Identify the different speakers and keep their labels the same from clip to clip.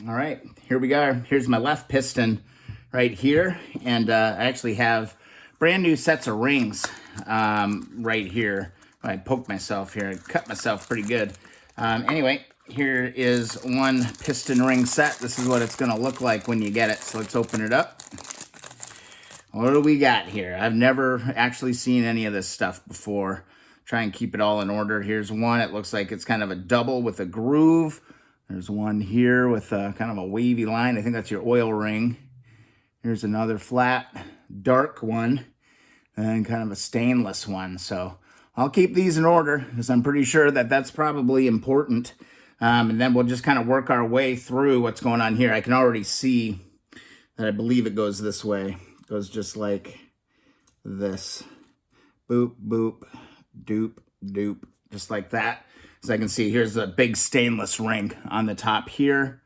Speaker 1: All right, here we go. Here's my left piston right here. And I actually have brand new sets of rings right here. I poked myself here. I cut myself pretty good. Anyway, here is one piston ring set. This is what it's going to look like when you get it. So let's open it up. What do we got here? I've never actually seen any of this stuff before. Try and keep it all in order. Here's one. It looks like it's kind of a double with a groove. There's one here with kind of a wavy line. I think that's your oil ring. Here's another flat, dark one, and kind of a stainless one. So I'll keep these in order because I'm pretty sure that that's probably important. And then we'll just kind of work our way through what's going on here. I can already see that I believe it goes this way. It goes just like this. Boop, boop, doop, doop, just like that. As I can see, here's the big stainless ring on the top here.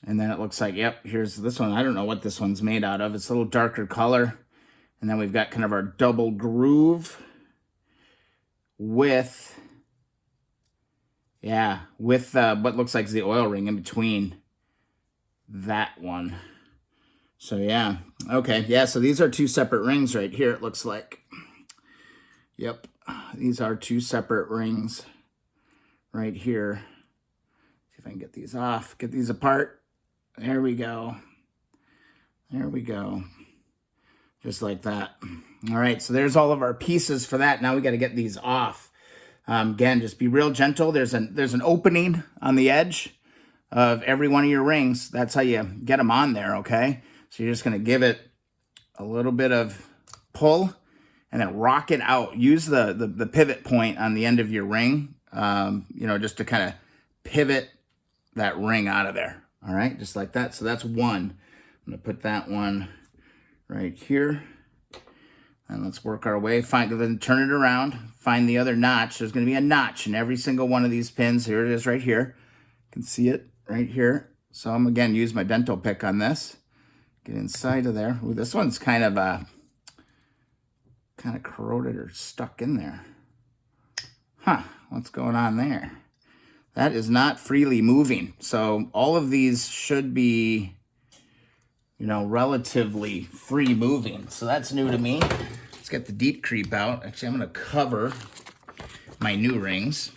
Speaker 1: And then it looks like, yep, here's this one. I don't know what this one's made out of. It's a little darker color. And then we've got kind of our double groove with, what looks like is the oil ring in between that one. So yeah, okay, yeah, so these are two separate rings right here, it looks like. Yep, these are two separate rings right here. See if I can get these off, get these apart. There we go. There we go. Just like that. All right, so there's all of our pieces for that. Now we got to get these off. Again, just be real gentle. There's an opening on the edge of every one of your rings. That's how you get them on there, okay? So you're just going to give it a little bit of pull and then rock it out. Use the pivot point on the end of your ring, just to kind of pivot that ring out of there. All right, just like that. So that's one. I'm going to put that one right here. And let's work our way. Then turn it around. Find the other notch. There's going to be a notch in every single one of these pins. Here it is right here. You can see it right here. So I'm, again, use my dental pick on this. Get inside of there. Ooh, this one's kind of corroded or stuck in there. Huh, what's going on there? That is not freely moving. So all of these should be, relatively free moving. So that's new to me. Let's get the deep creep out. Actually, I'm going to cover my new rings.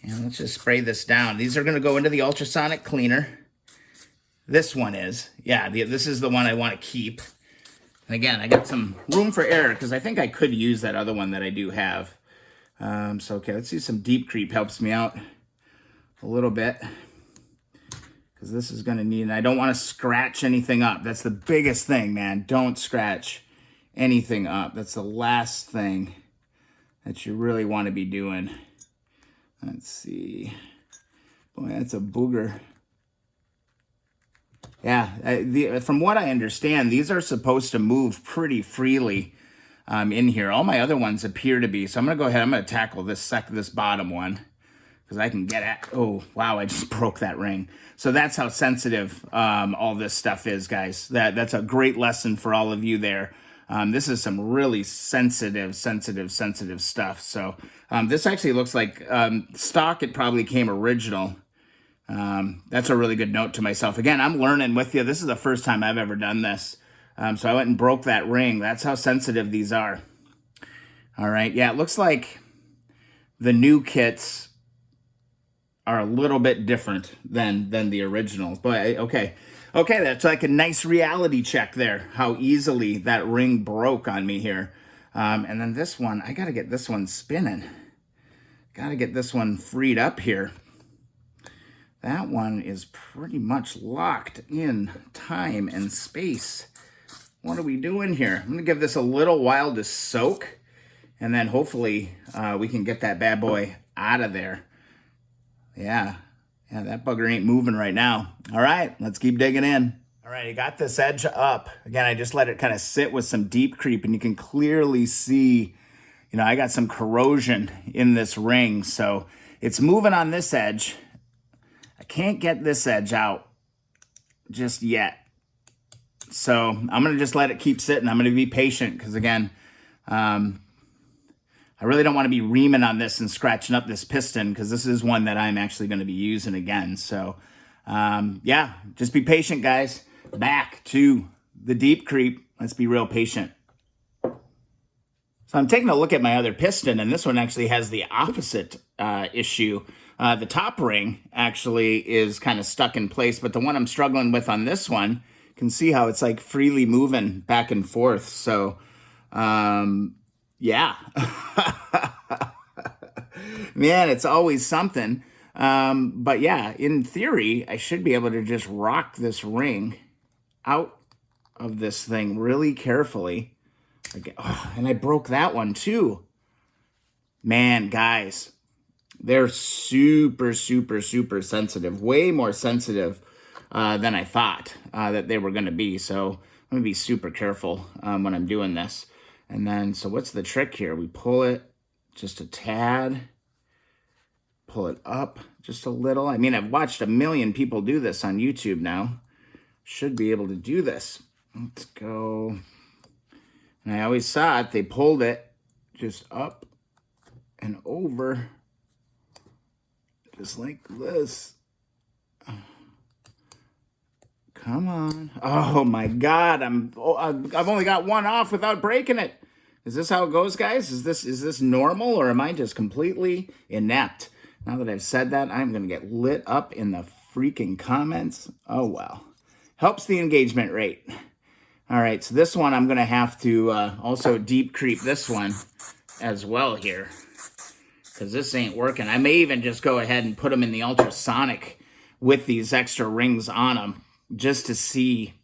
Speaker 1: And let's just spray this down. These are going to go into the ultrasonic cleaner. This one is. Yeah, this is the one I want to keep. And again, I got some room for error because I think I could use that other one that I do have. Okay, let's see. Some deep creep helps me out a little bit because this is going to need, and I don't want to scratch anything up. That's the biggest thing, man. Don't scratch anything up. That's the last thing that you really want to be doing. Let's see. Boy, that's a booger. Yeah, from what I understand, these are supposed to move pretty freely in here. All my other ones appear to be. So I'm going to go ahead. I'm going to tackle this bottom one because I can get at. Oh, wow, I just broke that ring. So that's how sensitive all this stuff is, guys. That's a great lesson for all of you there. This is some really sensitive stuff. So this actually looks like stock. It probably came original. That's a really good note to myself. Again, I'm learning with you. This is the first time I've ever done this. So I went and broke that ring. That's how sensitive these are. All right. Yeah, it looks like the new kits are a little bit different than the originals. But okay. Okay, that's like a nice reality check there. How easily that ring broke on me here. And then this one, I got to get this one spinning. Got to get this one freed up here. That one is pretty much locked in time and space. What are we doing here? I'm going to give this a little while to soak, and then hopefully we can get that bad boy out of there. Yeah, that bugger ain't moving right now. All right, let's keep digging in. All right, I got this edge up. Again, I just let it kind of sit with some deep creep, and you can clearly see, I got some corrosion in this ring. So it's moving on this edge. I can't get this edge out just yet. So I'm going to just let it keep sitting. I'm going to be patient because, again, I I really don't want to be reaming on this and scratching up this piston, because this is one that I'm actually going to be using again. So yeah, just be patient, guys. Back to the deep creep. Let's be real patient. So I'm taking a look at my other piston, and this one actually has the opposite issue. The top ring actually is kind of stuck in place, but the one I'm struggling with on this one, you can see how it's like freely moving back and forth. So yeah. Man, it's always something. But yeah, in theory, I should be able to just rock this ring out of this thing really carefully. Okay. Oh, and I broke that one too. Man, guys, they're super, super, super sensitive. Way more sensitive than I thought that they were going to be. So I'm going to be super careful when I'm doing this. And then, so what's the trick here? We pull it just a tad. Pull it up just a little. I mean, I've watched a million people do this on YouTube now. Should be able to do this. Let's go. And I always saw it. They pulled it just up and over. Just like this. Come on. Oh my God. I've only got one off without breaking it. Is this how it goes, guys? Is this normal, or am I just completely inept? Now that I've said that, I'm going to get lit up in the freaking comments. Oh, well. Helps the engagement rate. All right, so this one I'm going to have to also deep creep this one as well here, because this ain't working. I may even just go ahead and put them in the ultrasonic with these extra rings on them just to see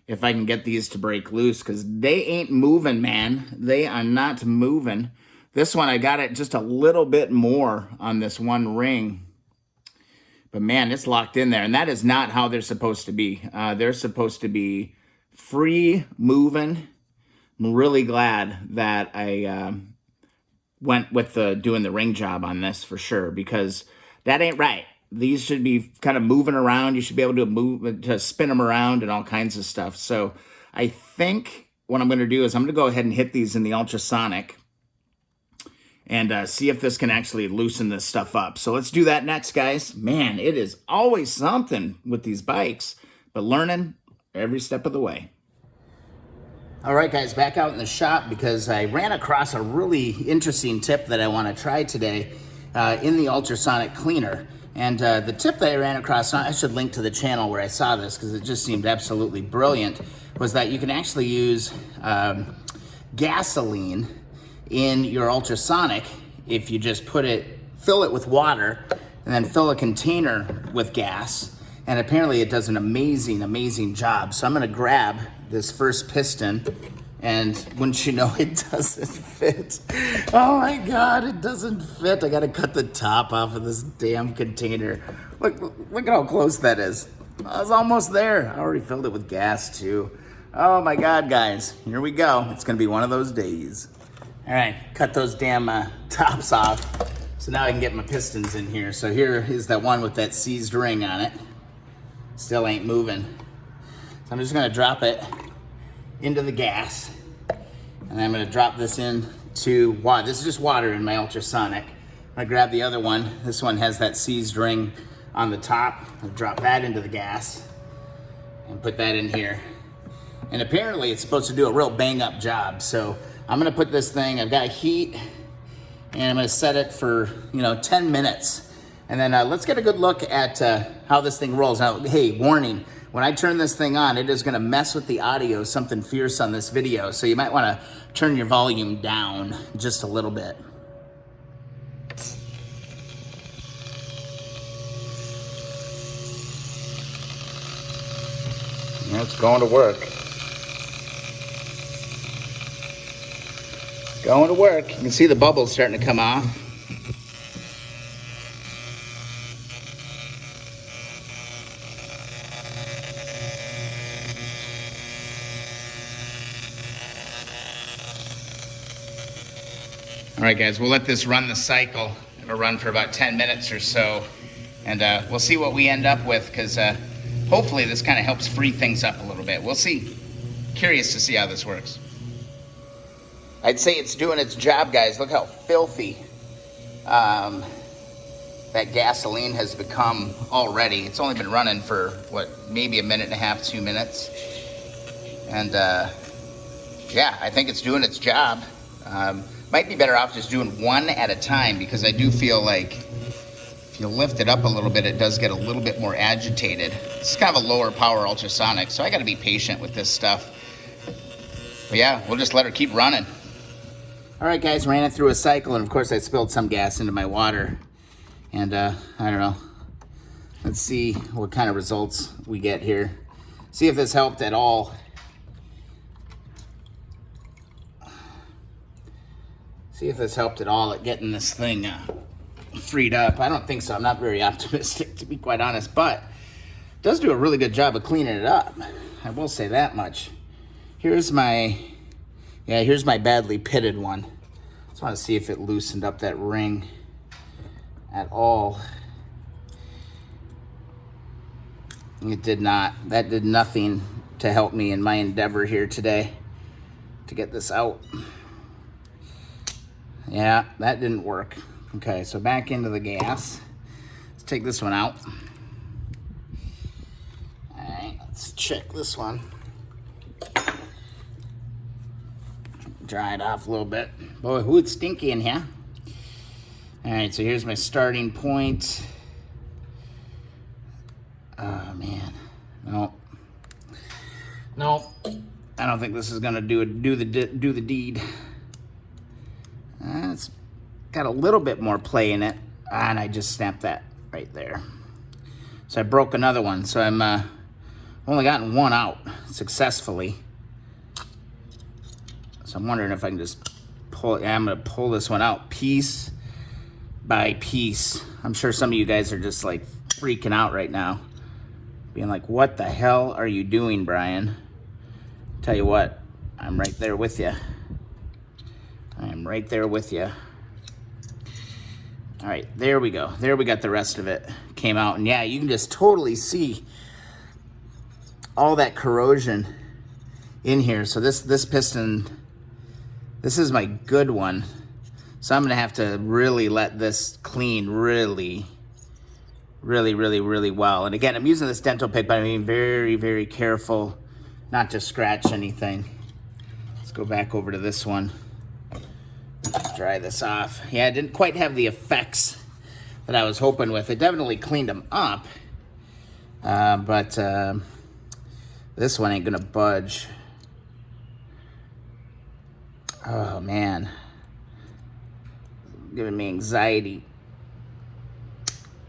Speaker 1: if I can get these to break loose, because they ain't moving, man. They are not moving. This one, I got it just a little bit more on this one ring. But man, it's locked in there. And that is not how they're supposed to be. They're supposed to be free moving. I'm really glad that I went with doing the ring job on this for sure, because that ain't right. These should be kind of moving around. You should be able to spin them around and all kinds of stuff. So I think what I'm going to do is I'm going to go ahead and hit these in the ultrasonic and see if this can actually loosen this stuff up. So let's do that next, guys. Man, it is always something with these bikes, but learning every step of the way. All right, guys, back out in the shop because I ran across a really interesting tip that I want to try today in the ultrasonic cleaner. And the tip that I ran across, I should link to the channel where I saw this because it just seemed absolutely brilliant, was that you can actually use gasoline in your ultrasonic if you just fill it with water and then fill a container with gas. And apparently it does an amazing, amazing job. So I'm gonna grab this first piston, and wouldn't you know, it doesn't fit. Oh my God, it doesn't fit. I gotta cut the top off of this damn container. Look at how close that is. I was almost there. I already filled it with gas too. Oh my God, guys, here we go. It's gonna be one of those days. All right, cut those damn tops off. So now I can get my pistons in here. So here is that one with that seized ring on it. Still ain't moving. So I'm just gonna drop it into the gas. And I'm gonna drop this into water. This is just water in my ultrasonic. I'm gonna grab the other one. This one has that seized ring on the top. I'll drop that into the gas and put that in here. And apparently it's supposed to do a real bang up job. So I'm gonna put this thing, I've got heat, and I'm gonna set it for 10 minutes. And then let's get a good look at how this thing rolls. Now, hey, warning, when I turn this thing on, it is gonna mess with the audio something fierce on this video. So you might wanna turn your volume down just a little bit. Yeah, it's going to work. Going to work. You can see the bubbles starting to come off. All right, guys, we'll let this run the cycle. It'll run for about 10 minutes or so, and we'll see what we end up with, because hopefully this kind of helps free things up a little bit. We'll see. Curious to see how this works. I'd say it's doing its job, guys. Look how filthy that gasoline has become already. It's only been running for, what, maybe a minute and a half, 2 minutes. And yeah, I think it's doing its job. Might be better off just doing one at a time, because I do feel like if you lift it up a little bit, it does get a little bit more agitated. It's kind of a lower power ultrasonic, so I got to be patient with this stuff. But yeah, we'll just let her keep running. All right, guys, ran it through a cycle, and of course I spilled some gas into my water. And I don't know. Let's see what kind of results we get here. See if this helped at all. See if this helped at all at getting this thing freed up. I don't think so. I'm not very optimistic, to be quite honest, but it does do a really good job of cleaning it up. I will say that much. Here's my badly pitted one. Just want to see if it loosened up that ring at all. It did not. That did nothing to help me in my endeavor here today to get this out. Yeah, that didn't work. Okay, so back into the gas. Let's take this one out. All right, let's check this one. Dry it off a little bit. Boy, who it's stinky in here. All right, so here's my starting point. Oh man, no, I don't think this is gonna do the deed. It's got a little bit more play in it, and I just snapped that right there. So I broke another one. So I'm only gotten one out successfully. So I'm wondering if I can just pull. Yeah, I'm gonna pull this one out piece by piece. I'm sure some of you guys are just like freaking out right now, being like, "What the hell are you doing, Brian?" Tell you what, I'm right there with you. I'm right there with you. All right, there we go. There we got the rest of it. Came out, and yeah, you can just totally see all that corrosion in here. So this piston, this is my good one. So I'm gonna have to really let this clean really well. And again, I'm using this dental pick, but I'm being very, very careful not to scratch anything. Let's go back over to this one. Let's dry this off. Yeah, it didn't quite have the effects that I was hoping with. It definitely cleaned them up, but this one ain't gonna budge. Oh man, giving me anxiety.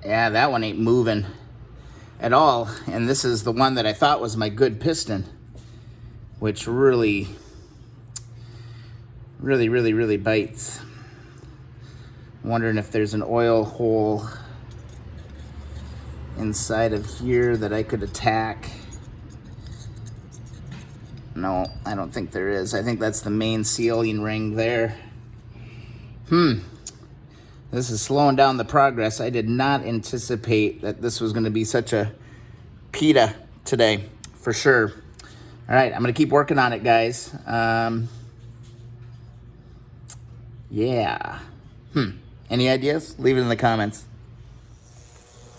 Speaker 1: Yeah, that one ain't moving at all. And this is the one that I thought was my good piston, which really bites. I'm wondering if there's an oil hole inside of here that I could attack. No, I don't think there is. I think that's the main sealing ring there. This is slowing down the progress. I did not anticipate that this was going to be such a pita today, for sure. All right, I'm going to keep working on it, guys. Yeah. Any ideas? Leave it in the comments.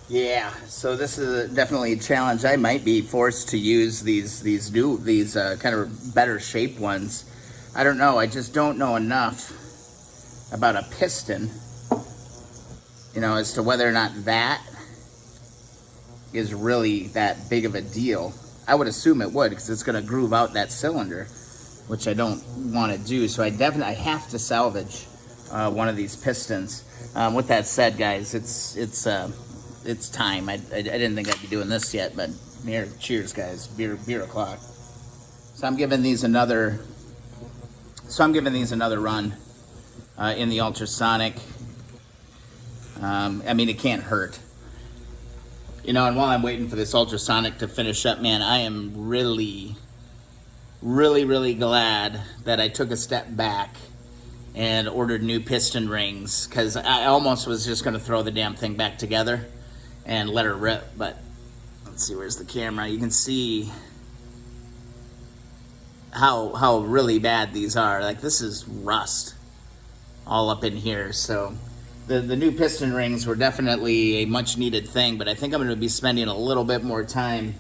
Speaker 1: Yeah, so this is definitely a challenge. I might be forced to use these kind of better shaped ones. I don't know. I just don't know enough about a piston, you know, as to whether or not that is really that big of a deal. I would assume it would, because it's going to groove out that cylinder, which I don't want to do. So I have to salvage one of these pistons. With that said, guys, it's time. I didn't think I'd be doing this yet, but here, cheers, guys. Beer o'clock. So I'm giving these another run in the ultrasonic. I mean, it can't hurt. You know, and while I'm waiting for this ultrasonic to finish up, man, I am really glad that I took a step back and ordered new piston rings, because I almost was just going to throw the damn thing back together and let her rip. But let's see, where's the camera? You can see how really bad these are. Like, this is rust all up in here. So the new piston rings were definitely a much needed thing, but I think I'm going to be spending a little bit more time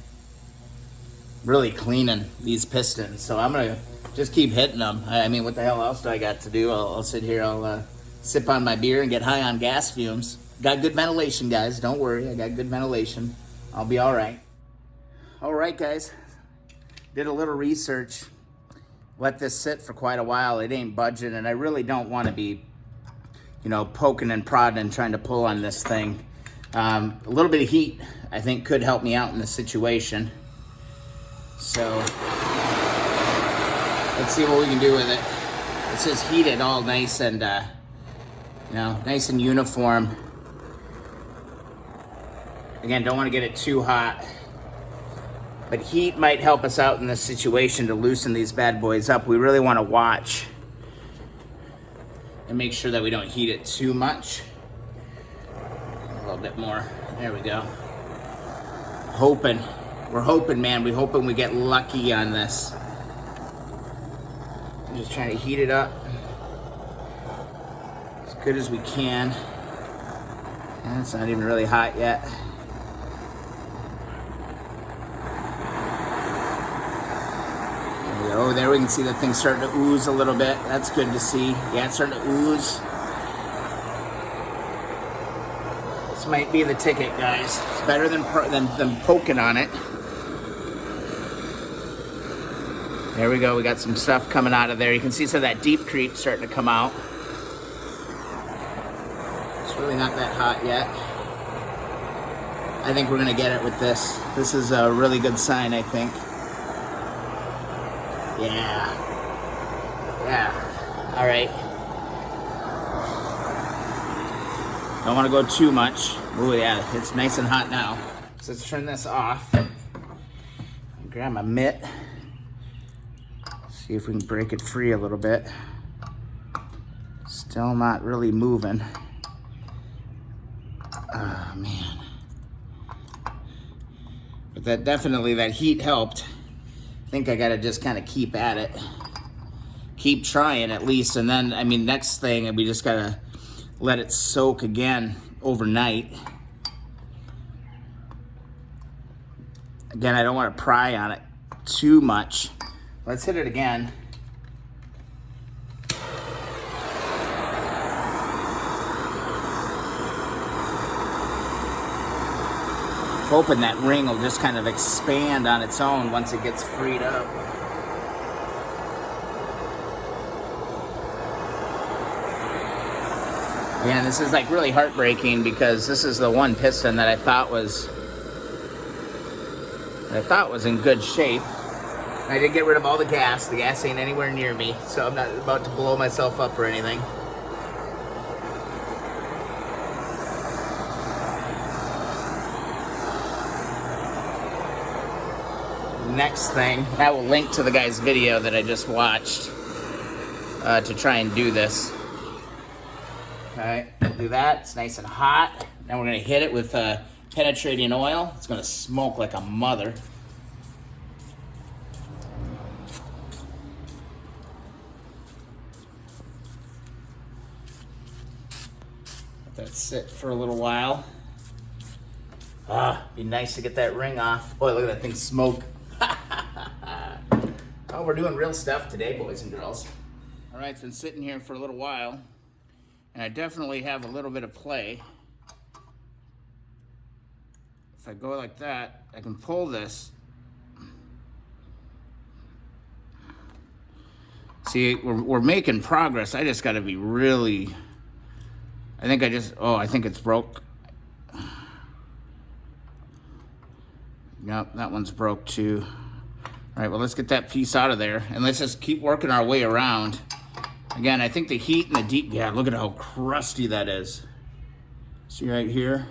Speaker 1: really cleaning these pistons. So I'm going to just keep hitting them. I mean, what the hell else do I got to do? I'll sit here, I'll sip on my beer and get high on gas fumes. Got good ventilation, guys. Don't worry, I got good ventilation. I'll be all right. All right, guys. Did a little research. Let this sit for quite a while. It ain't budging, and I really don't want to be, you know, poking and prodding and trying to pull on this thing. A little bit of heat, I think, could help me out in this situation. So let's see what we can do with it. It says heated, all nice and, you know, nice and uniform. Again, don't want to get it too hot. But heat might help us out in this situation to loosen these bad boys up. We really want to watch and make sure that we don't heat it too much. A little bit more. There we go. Hoping. We're hoping, man. We're hoping we get lucky on this. I'm just trying to heat it up as good as we can. And it's not even really hot yet. Oh, there we can see the thing starting to ooze a little bit. That's good to see. Yeah, it's starting to ooze. This might be the ticket, guys. It's better than poking on it. There we go. We got some stuff coming out of there. You can see some of that deep creep starting to come out. It's really not that hot yet. I think we're going to get it with this. This is a really good sign, I think. Yeah. All right. Don't want to go too much. Oh yeah, it's nice and hot now. So let's turn this off. Grab my mitt. See if we can break it free a little bit. Still not really moving. Oh man. But that heat helped. I think I gotta just kind of keep at it. Keep trying at least, and then, I mean, next thing, we just gotta let it soak again overnight. Again, I don't wanna pry on it too much. Let's hit it again. Hoping that ring will just kind of expand on its own once it gets freed up. Yeah, this is like really heartbreaking because this is the one piston that I thought was in good shape. I did get rid of all the gas. The gas ain't anywhere near me, so I'm not about to blow myself up or anything. Next thing, I will link to the guy's video that I just watched to try and do this. Okay, do that. It's nice and hot. Now we're going to hit it with penetrating oil. It's going to smoke like a mother. Let that sit for a little while. Be nice to get that ring off. Boy, look at that thing smoke. Oh, we're doing real stuff today, boys and girls. All right, it's been sitting here for a little while, and I definitely have a little bit of play. If I go like that, I can pull this. See, we're making progress. I just got to be really... I think it's broke. Yep, that one's broke too. All right, well, let's get that piece out of there, and let's just keep working our way around. Again, I think the heat and the deep... Yeah, look at how crusty that is. See right here?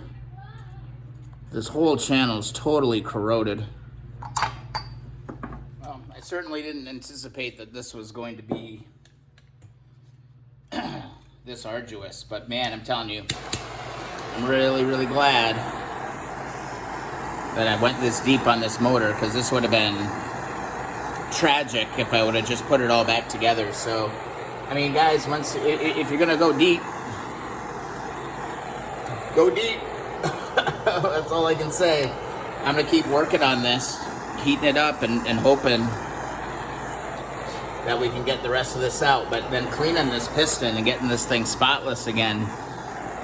Speaker 1: This whole channel is totally corroded. Well, I certainly didn't anticipate that this was going to be this arduous, but man, I'm telling you, I'm really, really glad that I went this deep on this motor, because this would have been tragic if I would have just put it all back together. So, I mean, guys, if you're gonna go deep, go deep. That's all I can say. I'm gonna keep working on this, heating it up and hoping that we can get the rest of this out. But then cleaning this piston and getting this thing spotless again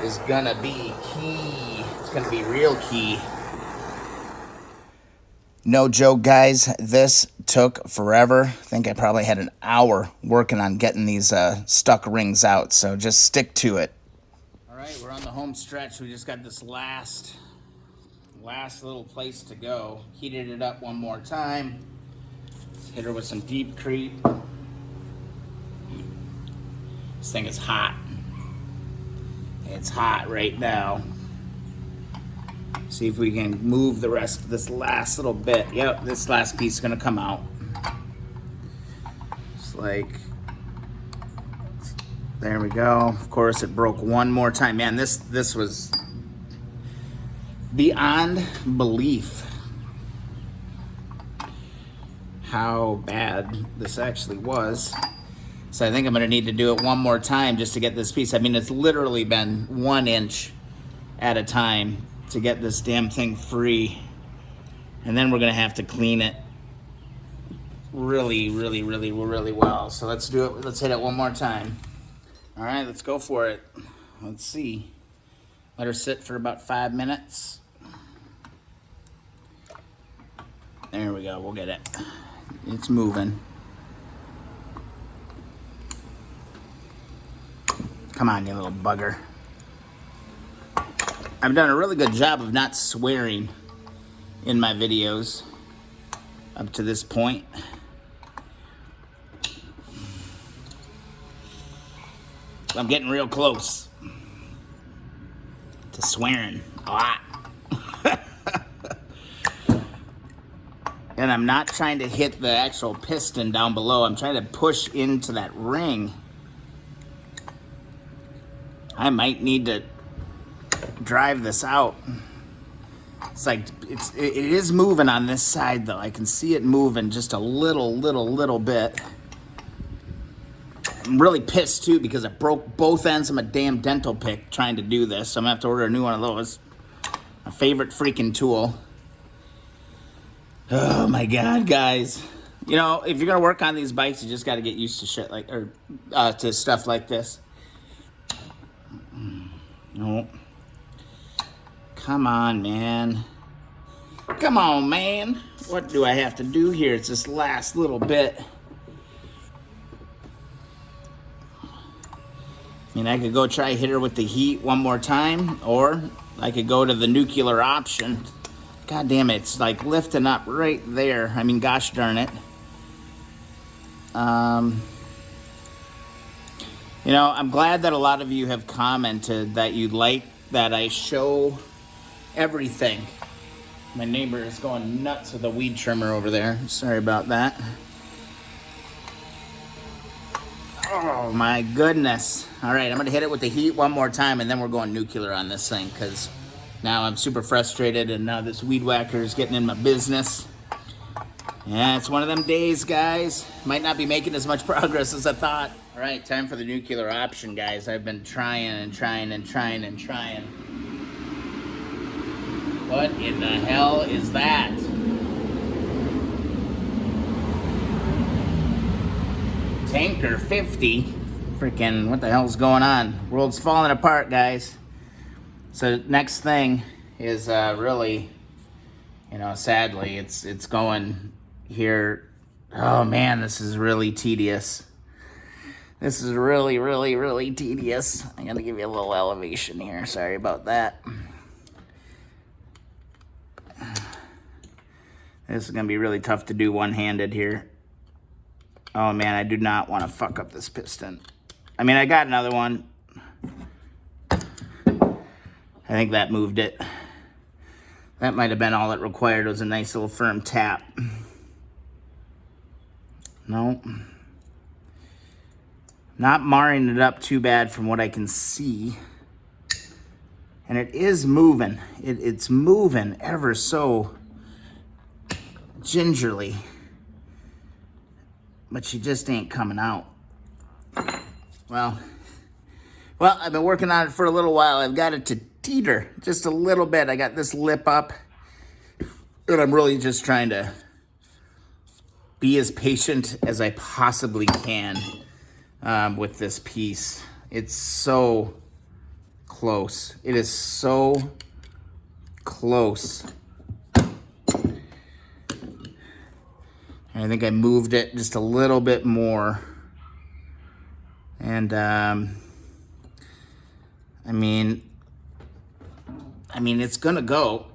Speaker 1: is gonna be key. It's gonna be real key. No joke, guys, this took forever. I think I probably had an hour working on getting these stuck rings out, so just stick to it. All right, we're on the home stretch. We just got this last little place to go. Heated it up one more time. Let's hit her with some deep creep. This thing is hot. It's hot right now. See if we can move the rest of this last little bit. Yep, this last piece is gonna come out. It's like, there we go. Of course, it broke one more time. Man, this was beyond belief how bad this actually was. So I think I'm gonna need to do it one more time just to get this piece. I mean, it's literally been 1 inch at a time to get this damn thing free. And then we're gonna have to clean it really well. So let's do it, let's hit it one more time. All right, let's go for it. Let's see. Let her sit for about 5 minutes. There we go, we'll get it. It's moving. Come on, you little bugger. I've done a really good job of not swearing in my videos up to this point. I'm getting real close to swearing a lot. And I'm not trying to hit the actual piston down below. I'm trying to push into that ring. I might need to drive this out. It's like, it is moving on this side though. I can see it moving just a little bit. I'm really pissed too because I broke both ends of my damn dental pick trying to do this. So I'm gonna have to order a new one of those. My favorite freaking tool. Oh my God, guys. You know, if you're gonna work on these bikes, you just gotta get used to shit like, or to stuff like this. No. Come on, man. Come on, man. What do I have to do here? It's this last little bit. I mean, I could go try hit her with the heat one more time, or I could go to the nuclear option. God damn it, it's like lifting up right there. I mean, gosh darn it. You know, I'm glad that a lot of you have commented that you like that I show everything. My neighbor is going nuts with a weed trimmer over there. Sorry about that. Oh my goodness. All right, I'm gonna hit it with the heat one more time and then we're going nuclear on this thing because now I'm super frustrated and now this weed whacker is getting in my business. Yeah, it's one of them days, guys. Might not be making as much progress as I thought. All right, time for the nuclear option, guys. I've been trying and trying. What in the hell is that? Tanker 50? Freaking, what the hell's going on? World's falling apart, guys. So next thing is really, you know, sadly, it's going here. Oh man, this is really tedious. This is really tedious. I gotta give you a little elevation here. Sorry about that. This is gonna be really tough to do one-handed here. Oh man, I do not want to fuck up this piston. I mean, I got another one. I think that moved it. That might have been all it required, was a nice little firm tap. No. Not marring it up too bad from what I can see. And it is moving. It's moving ever so gingerly. but she just ain't coming out. Well, I've been working on it for a little while. I've got it to teeter just a little bit. I got this lip up, and I'm really just trying to be as patient as I possibly can with this piece. It's so close. It is so close. I think I moved it just a little bit more. And, I mean, it's gonna go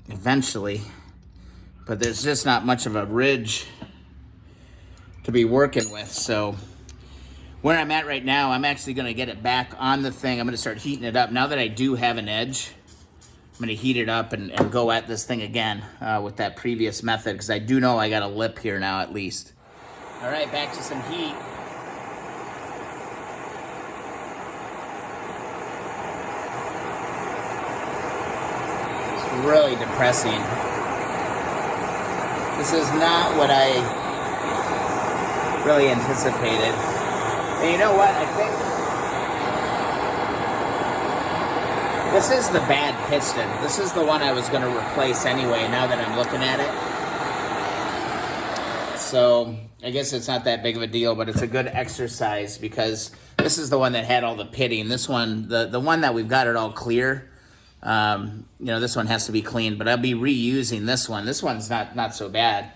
Speaker 1: eventually, but there's just not much of a ridge to be working with. So where I'm at right now, I'm actually gonna get it back on the thing. I'm gonna start heating it up. Now that I do have an edge, I'm gonna heat it up and go at this thing again with that previous method, because I do know I got a lip here now at least. All right, back to some heat. It's really depressing. This is not what I really anticipated. And you know what? I think this is the bad piston. This is the one I was going to replace anyway, now that I'm looking at it. So I guess it's not that big of a deal, but it's a good exercise because this is the one that had all the pitting. This one, the one that we've got it all clear, you know, this one has to be cleaned, but I'll be reusing this one. This one's not so bad.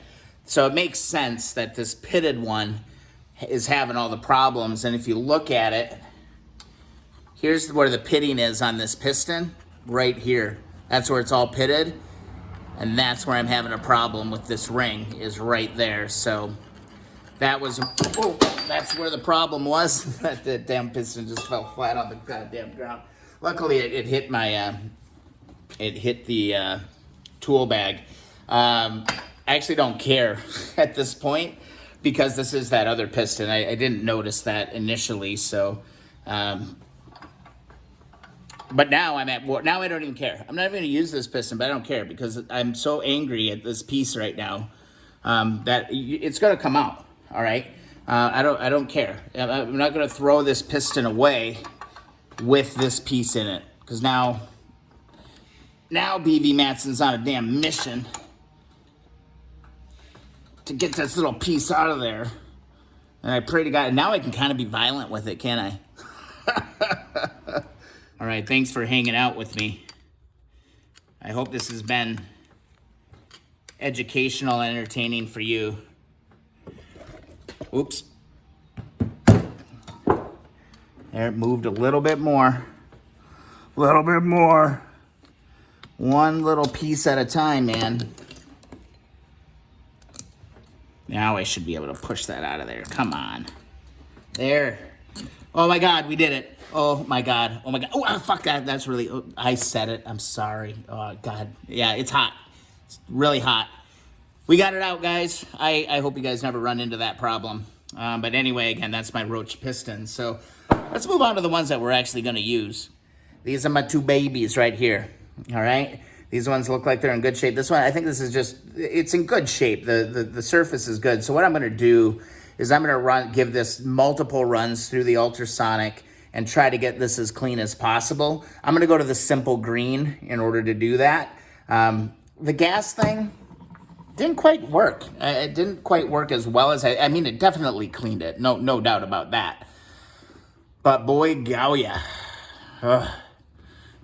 Speaker 1: So it makes sense that this pitted one is having all the problems. And if you look at it, here's where the pitting is on this piston, right here. That's where it's all pitted. And that's where I'm having a problem with this ring, is right there. So that was, oh, that's where the problem was. That the damn piston just fell flat on the goddamn ground. Luckily, it hit my, it hit the tool bag. I actually don't care at this point, because this is that other piston. I didn't notice that initially, so, but now now I don't even care. I'm not even gonna use this piston, but I don't care, because I'm so angry at this piece right now, that it's gonna come out, all right? I don't care. I'm not gonna throw this piston away with this piece in it, because now BV Matson's on a damn mission to get this little piece out of there. And I pray to God, and now I can kind of be violent with it, can't I? All right, thanks for hanging out with me. I hope this has been educational and entertaining for you. Oops. There, it moved a little bit more. A little bit more. One little piece at a time, man. Now I should be able to push that out of there. Come on. There. Oh my God, we did it. Oh my God. Oh my God. Oh, fuck that. That's really, oh, I said it. I'm sorry. Oh God. Yeah, it's hot. It's really hot. We got it out, guys. I hope you guys never run into that problem. But anyway, again, that's my Roach piston. So let's move on to the ones that we're actually going to use. These are my two babies right here. All right. These ones look like they're in good shape. This one, I think this is just, it's in good shape. The surface is good. So what I'm going to do is I'm going to give this multiple runs through the ultrasonic and try to get this as clean as possible. I'm going to go to the simple green in order to do that. The gas thing didn't quite work. It didn't quite work as well as I mean, it definitely cleaned it. No doubt about that. But boy, gowya. Ugh.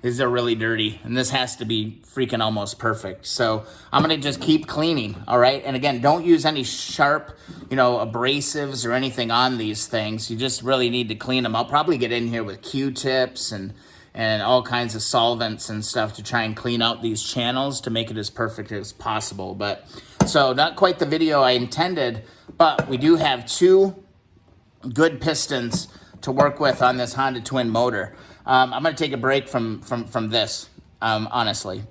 Speaker 1: These are really dirty, and this has to be freaking almost perfect. So I'm going to just keep cleaning, all right? And again, don't use any sharp, abrasives or anything on these things. You just really need to clean them. I'll probably get in here with Q-tips and all kinds of solvents and stuff to try and clean out these channels to make it as perfect as possible. But so not quite the video I intended, but we do have two good pistons to work with on this Honda twin motor. I'm going to take a break from this, honestly.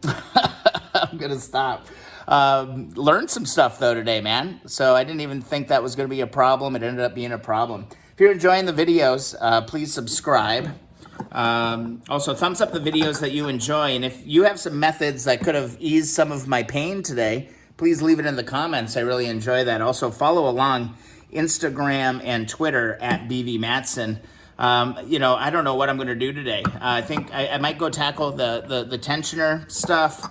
Speaker 1: I'm going to stop. Learned some stuff, though, today, man. So I didn't even think that was going to be a problem. It ended up being a problem. If you're enjoying the videos, please subscribe. Also, thumbs up the videos that you enjoy. And if you have some methods that could have eased some of my pain today, please leave it in the comments. I really enjoy that. Also, follow along Instagram and Twitter at BV Matson. You know, I don't know what I'm going to do today. I think I might go tackle the tensioner stuff.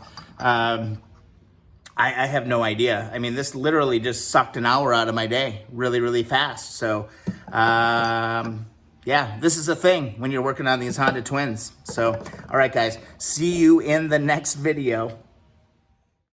Speaker 1: I have no idea. I mean, this literally just sucked an hour out of my day really, really fast. So, yeah, this is a thing when you're working on these Honda Twins. So, all right, guys, see you in the next video.